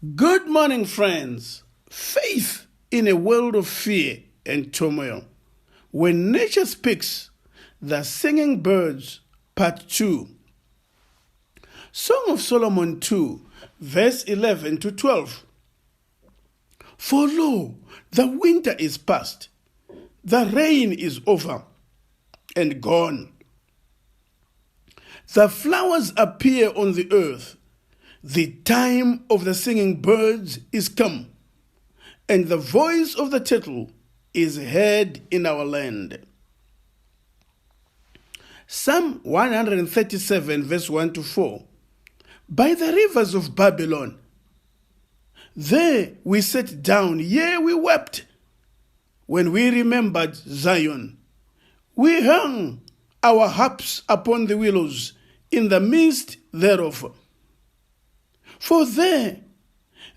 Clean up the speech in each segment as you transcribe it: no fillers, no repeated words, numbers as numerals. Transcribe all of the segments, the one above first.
Good morning, friends. Faith in a world of fear and turmoil. When nature speaks, the singing birds, part 2. Song of Solomon 2, verse 11 to 12. For lo, the winter is past, the rain is over and gone. The flowers appear on the earth. The time of the singing birds is come, and the voice of the turtle is heard in our land. Psalm 137, verse 1 to 4. By the rivers of Babylon, there we sat down, yea, we wept, when we remembered Zion. We hung our harps upon the willows in the midst thereof. For there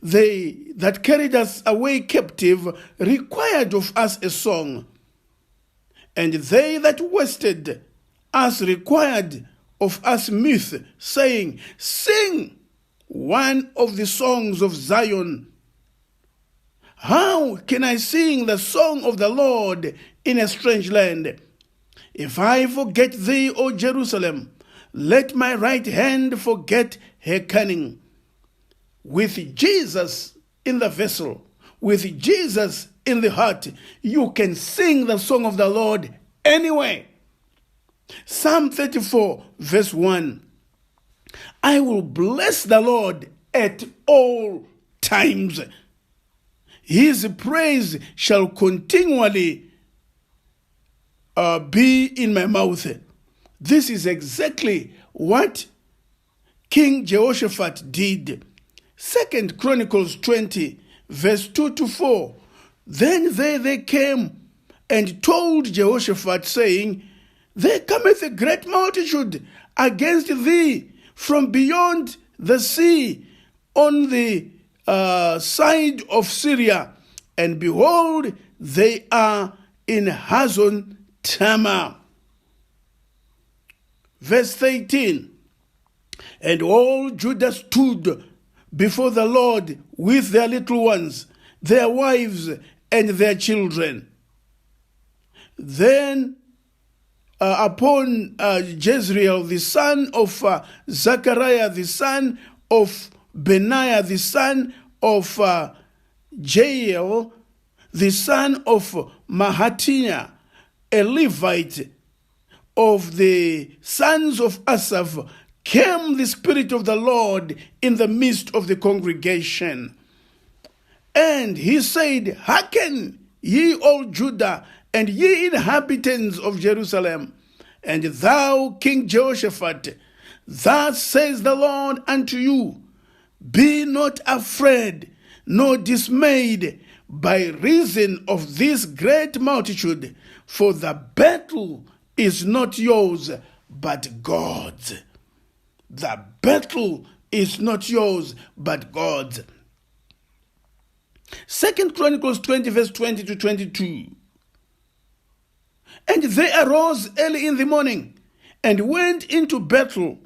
they that carried us away captive required of us a song, and they that wasted us required of us mirth, saying, Sing one of the songs of Zion. How can I sing the song of the Lord in a strange land? If I forget thee, O Jerusalem, let my right hand forget her cunning. With Jesus in the vessel, with Jesus in the heart, you can sing the song of the Lord anyway. Psalm 34, verse 1. I will bless the Lord at all times. His praise shall continually be in my mouth. This is exactly what King Jehoshaphat did. 2 Chronicles 20, verse 2 to 4. Then they came and told Jehoshaphat, saying, There cometh a great multitude against thee from beyond the sea on the side of Syria, and behold, they are in Hazon Tamar. Verse 13. And all Judah stood before the Lord with their little ones, their wives, and their children. Then upon Jezreel, the son of Zechariah, the son of Benaiah, the son of Jael, the son of Mahathiah, a Levite of the sons of Asaph, came the Spirit of the Lord in the midst of the congregation. And he said, Hearken, ye all Judah, and ye inhabitants of Jerusalem, and thou, King Jehoshaphat, thus says the Lord unto you, Be not afraid, nor dismayed, by reason of this great multitude, for the battle is not yours, but God's. The battle is not yours, but God's. 2 Chronicles 20, verse 20 to 22. And they arose early in the morning and went into battle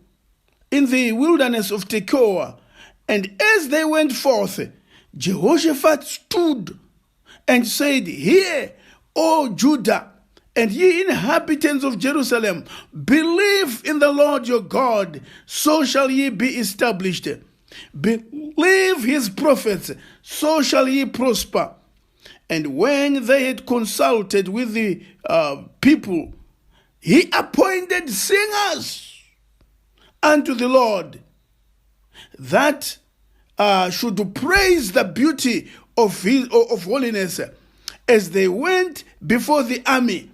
in the wilderness of Tekoa. And as they went forth, Jehoshaphat stood and said, Hear, O Judah, and ye inhabitants of Jerusalem, believe in the Lord your God, so shall ye be established. Believe his prophets, so shall ye prosper. And when they had consulted with the people, he appointed singers unto the Lord that should praise the beauty of holiness as they went before the army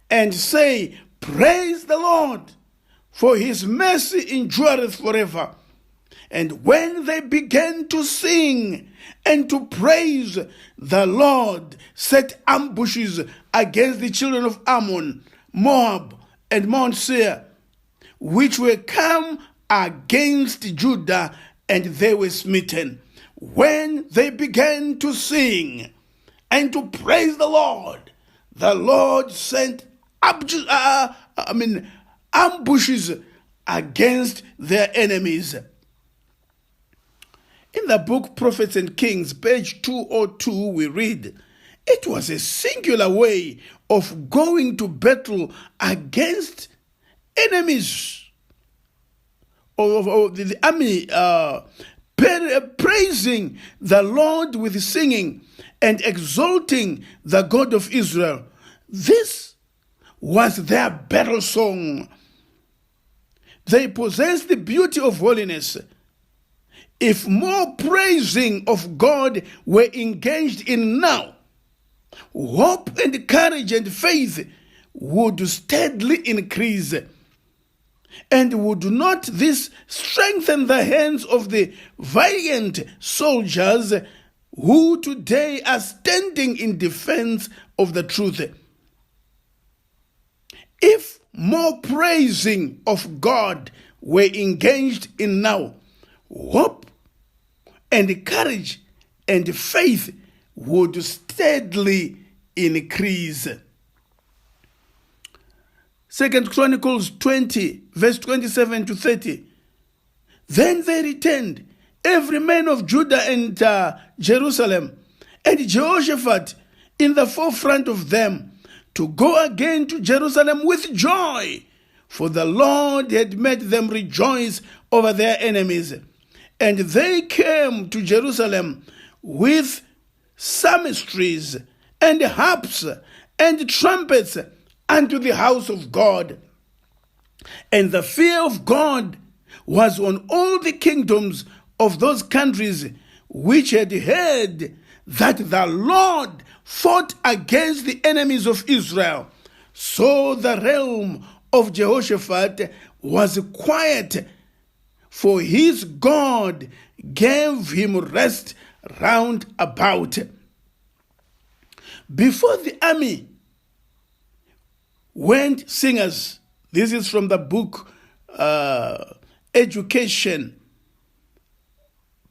and say, Praise the Lord, for his mercy endureth forever. And when they began to sing and to praise, the Lord set ambushes against the children of Ammon, Moab, and Mount Seir, which were come against Judah, and they were smitten. When they began to sing and to praise the Lord sent ambushes against their enemies. In the book Prophets and Kings, page 202, we read, it was a singular way of going to battle against enemies of the army, praising the Lord with singing and exalting the God of Israel. This was their battle song. They possessed the beauty of holiness. If more praising of God were engaged in now, hope and courage and faith would steadily increase. And would not this strengthen the hands of the valiant soldiers who today are standing in defense of the truth? If more praising of God were engaged in now, hope and courage and faith would steadily increase. 2 Chronicles 20, verse 27 to 30. Then they returned, every man of Judah and Jerusalem, and Jehoshaphat in the forefront of them, to go again to Jerusalem with joy, for the Lord had made them rejoice over their enemies. And they came to Jerusalem with psalmistries and harps and trumpets unto the house of God. And the fear of God was on all the kingdoms of those countries which had heard that the Lord fought against the enemies of Israel. So the realm of Jehoshaphat was quiet, for his God gave him rest round about. Before the army went singers. This is from the book Education,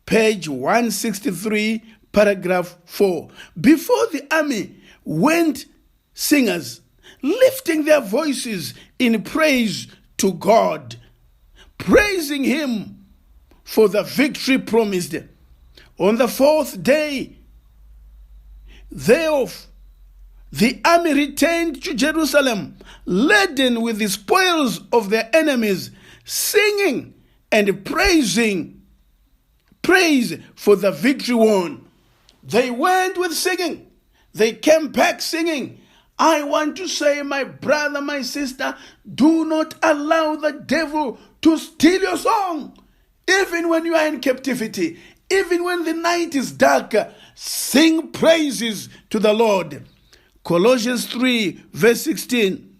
page 163, paragraph 4. Before the army went singers, lifting their voices in praise to God, praising him for the victory promised. On the fourth day thereof, the army returned to Jerusalem, laden with the spoils of their enemies, singing and praise for the victory won. They went with singing. They came back singing. I want to say, my brother, my sister, do not allow the devil to steal your song. Even when you are in captivity, even when the night is dark, sing praises to the Lord. Colossians 3, verse 16.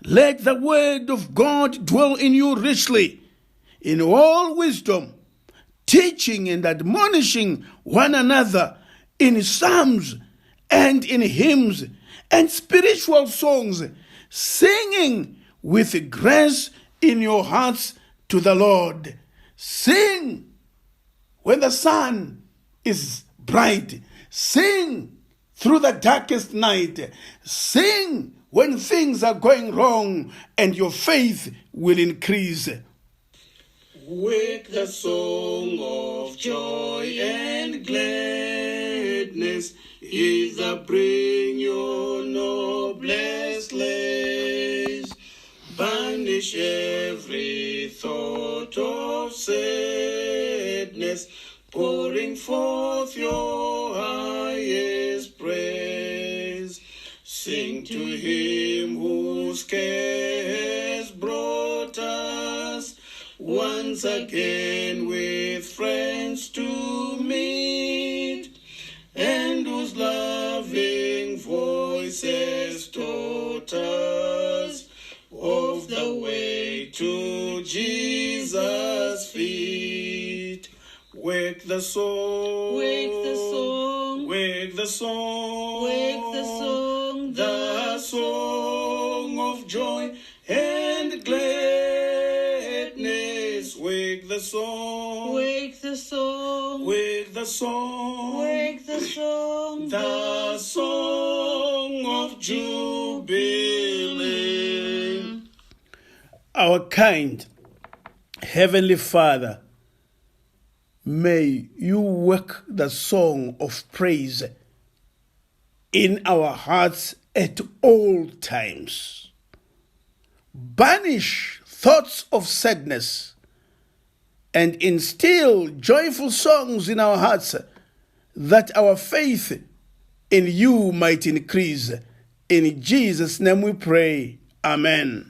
Let the word of God dwell in you richly, in all wisdom, teaching and admonishing one another in psalms and in hymns and spiritual songs, singing with grace in your hearts to the Lord. Sing when the sun is bright. Sing through the darkest night. Sing when things are going wrong and your faith will increase. Wake the song of joy and gladness, is the bring your noblest lays. Banish every thought of sadness, pouring forth your highest praise. Sing to him whose care has brought us once again with friends to meet, and whose loving voice has taught us of the way to Jesus' feet. Wake the soul, wake the song, wake the song, wake the song, the song of joy and gladness. Wake the song, wake the song, wake the song, wake the song, the song of jubilee. Our kind Heavenly Father, may you work the song of praise in our hearts at all times. Banish thoughts of sadness and instill joyful songs in our hearts, that our faith in you might increase. In Jesus' name we pray. Amen.